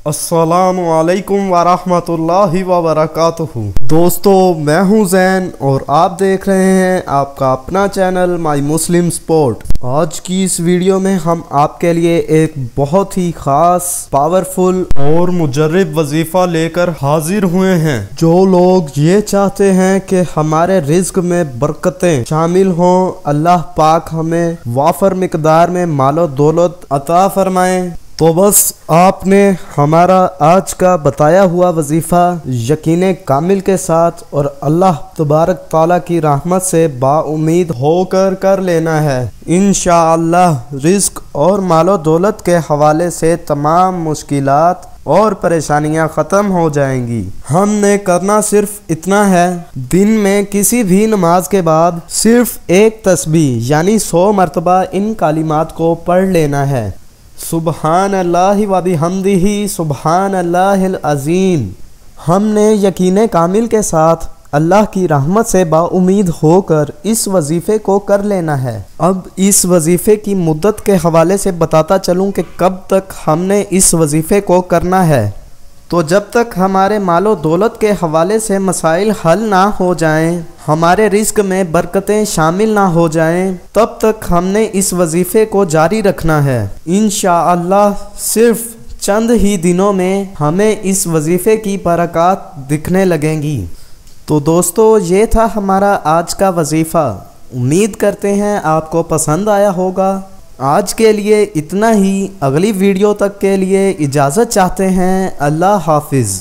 अस्सलामु अलैकुम वरहमतुल्लाहि वबरकातुहू। दोस्तों, मैं हूं ज़ैन और आप देख रहे हैं आपका अपना चैनल माई मुस्लिम स्पोर्ट। आज की इस वीडियो में हम आपके लिए एक बहुत ही खास, पावरफुल और मुजर्रिब वजीफा लेकर हाजिर हुए हैं। जो लोग ये चाहते हैं कि हमारे रिज्क में बरकतें शामिल हों, अल्लाह पाक हमें वाफर मिकदार में मालो दौलत अता फरमाए, तो बस आपने हमारा आज का बताया हुआ वजीफ़ा यकीन कामिल के साथ और अल्लाह तबारक ताला की रहमत से बाउम्मीद होकर कर लेना है। इंशाअल्लाह रिज़्क और मालो दौलत के हवाले से तमाम मुश्किलात और परेशानियां ख़त्म हो जाएंगी। हमने करना सिर्फ इतना है, दिन में किसी भी नमाज के बाद सिर्फ एक तस्बीह यानी 100 मरतबा इन कालिमात को पढ़ लेना है। सुबहान अल्लाहि व बिहम्दिही सुबहान अल्लाहिल अज़ीम। हमने यकीन कामिल के साथ अल्लाह की रहमत से बाउम्मीद होकर इस वजीफ़े को कर लेना है। अब इस वजीफ़े की मुद्दत के हवाले से बताता चलूँ कि कब तक हमने इस वजीफ़े को करना है। तो जब तक हमारे मालो दौलत के हवाले से मसाइल हल ना हो जाएं, हमारे रिस्क में बरकतें शामिल ना हो जाएं, तब तक हमने इस वजीफ़े को जारी रखना है। इंशाअल्लाह सिर्फ चंद ही दिनों में हमें इस वजीफ़े की बरक़ात दिखने लगेंगी। तो दोस्तों, ये था हमारा आज का वजीफ़ा। उम्मीद करते हैं आपको पसंद आया होगा। आज के लिए इतना ही। अगली वीडियो तक के लिए इजाज़त चाहते हैं। अल्लाह हाफिज़।